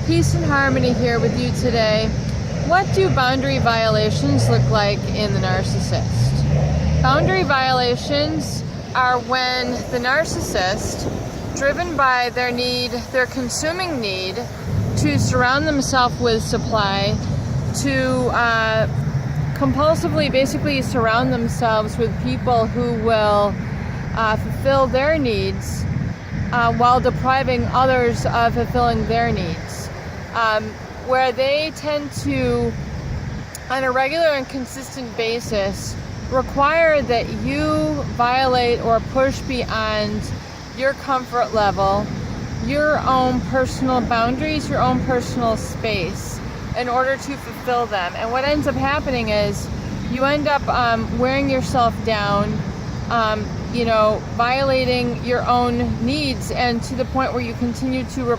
Peace and harmony here with you today. What do boundary violations look like in the narcissist? Boundary violations are when the narcissist, driven by their need, their consuming need to surround themselves with supply, to compulsively basically surround themselves with people who will fulfill their needs while depriving others of fulfilling their needs. Where they tend to, on a regular and consistent basis, require that you violate or push beyond your comfort level, your own personal boundaries, your own personal space in order to fulfill them. And what ends up happening is you end up wearing yourself down, violating your own needs, and to the point where you continue to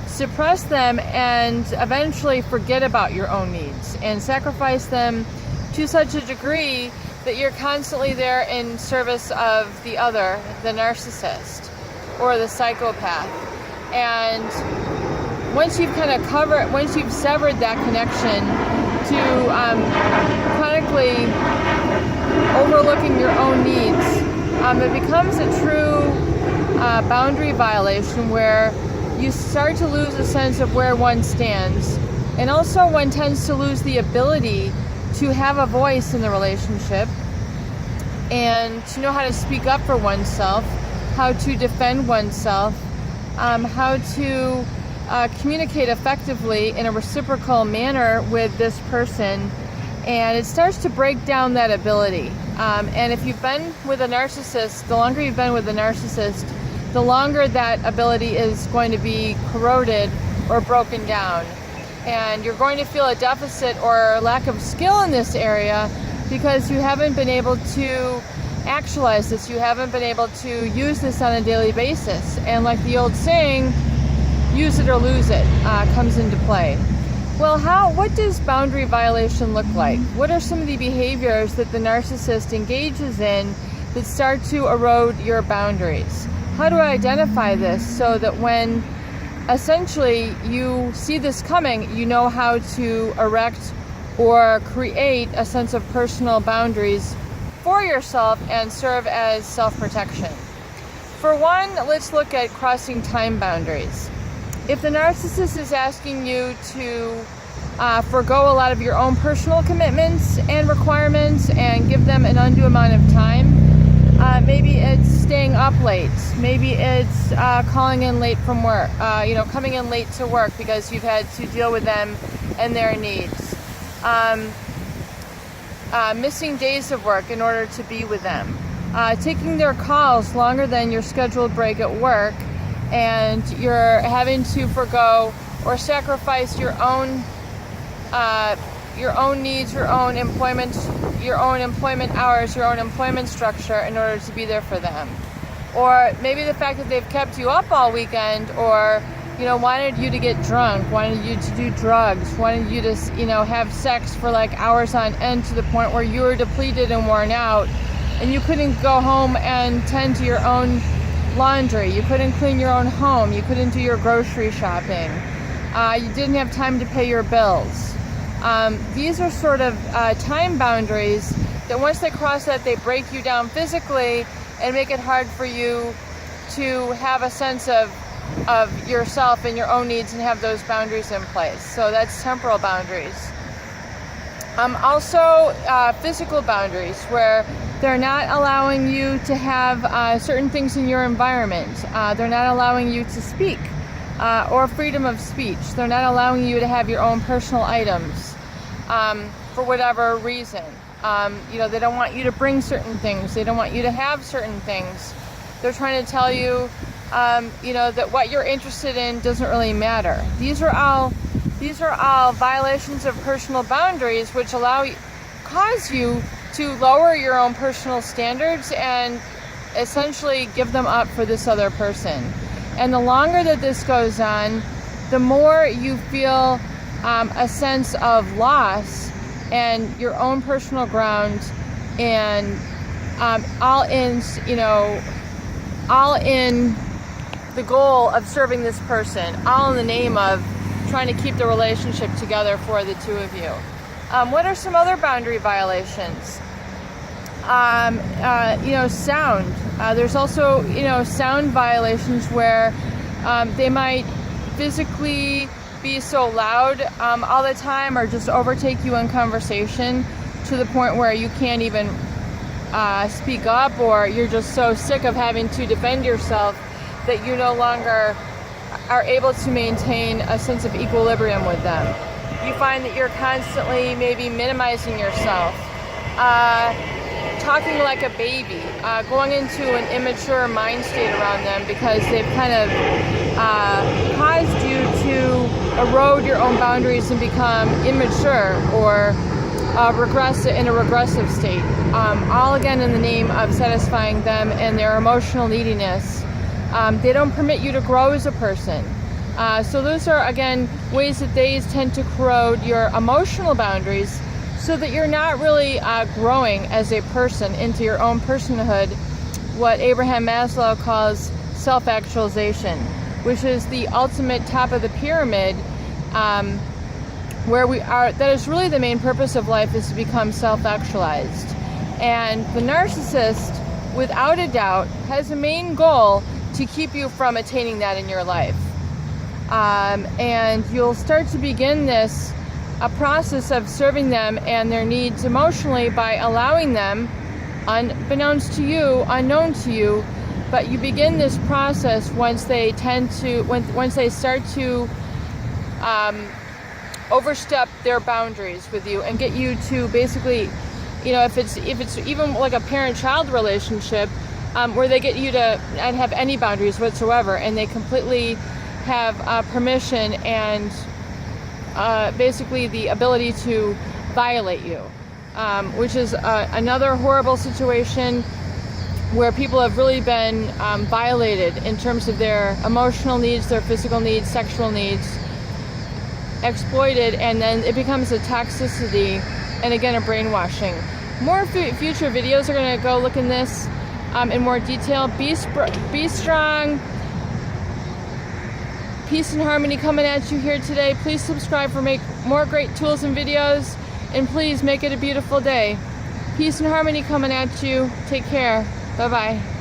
suppress them, and eventually forget about your own needs and sacrifice them to such a degree that you're constantly there in service of the other, the narcissist or the psychopath. And once you've severed that connection to chronically overlooking your own needs, it becomes a true boundary violation where you start to lose a sense of where one stands, and also one tends to lose the ability to have a voice in the relationship and to know how to speak up for oneself, how to defend oneself, how to communicate effectively in a reciprocal manner with this person. And it starts to break down that ability. And if you've been with a narcissist, the longer you've been with a narcissist, the longer that ability is going to be corroded or broken down. And you're going to feel a deficit or lack of skill in this area because you haven't been able to actualize this. You haven't been able to use this on a daily basis. And like the old saying, use it or lose it, comes into play. Well, what does boundary violation look like? What are some of the behaviors that the narcissist engages in that start to erode your boundaries? How do I identify this so that when essentially you see this coming, you know how to erect or create a sense of personal boundaries for yourself and serve as self-protection? For one, let's look at crossing time boundaries. If the narcissist is asking you to forego a lot of your own personal commitments and requirements and give them an undue amount of time, maybe it's staying up late. Maybe it's calling in late from work, coming in late to work because you've had to deal with them and their needs. Missing days of work in order to be with them. Taking their calls longer than your scheduled break at work, and you're having to forego or sacrifice your own needs, your own employment hours, your own employment structure in order to be there for them. Or maybe the fact that they've kept you up all weekend, or wanted you to get drunk, wanted you to do drugs, wanted you to have sex for like hours on end to the point where you were depleted and worn out, and you couldn't go home and tend to your own laundry, you couldn't clean your own home, you couldn't do your grocery shopping, you didn't have time to pay your bills. These are sort of time boundaries that once they cross that, they break you down physically and make it hard for you to have a sense of yourself and your own needs and have those boundaries in place. So that's temporal boundaries. Also physical boundaries, where they're not allowing you to have certain things in your environment. They're not allowing you to speak or freedom of speech. They're not allowing you to have your own personal items for whatever reason. They don't want you to bring certain things. They don't want you to have certain things. They're trying to tell you, that what you're interested in doesn't really matter. These are all violations of personal boundaries, which cause you to lower your own personal standards and essentially give them up for this other person. And the longer that this goes on, the more you feel a sense of loss and your own personal ground, and all in the goal of serving this person, all in the name of trying to keep the relationship together for the two of you. What are some other boundary violations? Sound. There's also, sound violations where they might physically be so loud all the time, or just overtake you in conversation to the point where you can't even speak up, or you're just so sick of having to defend yourself that you no longer are able to maintain a sense of equilibrium with them. You find that you're constantly maybe minimizing yourself, talking like a baby, going into an immature mind state around them because they've kind of caused you to erode your own boundaries and become immature or in a regressive state. All again in the name of satisfying them and their emotional neediness. They don't permit you to grow as a person. So those are, again, ways that they tend to corrode your emotional boundaries so that you're not really growing as a person into your own personhood, what Abraham Maslow calls self-actualization, which is the ultimate top of the pyramid, where we are. That is really the main purpose of life, is to become self-actualized. And the narcissist, without a doubt, has a main goal to keep you from attaining that in your life. And you'll start to begin a process of serving them and their needs emotionally by allowing them, unbeknownst to you, unknown to you, but you begin this process once they start to overstep their boundaries with you and get you to basically, if it's even like a parent-child relationship, where they get you to not have any boundaries whatsoever, and they completely have permission and basically the ability to violate you, which is another horrible situation where people have really been violated in terms of their emotional needs, their physical needs, sexual needs, exploited, and then it becomes a toxicity and again a brainwashing. More future videos are going to go look in this in more detail. Be strong. Peace and harmony coming at you here today. Please subscribe for more great tools and videos, and please make it a beautiful day. Peace and harmony coming at you. Take care. Bye-bye.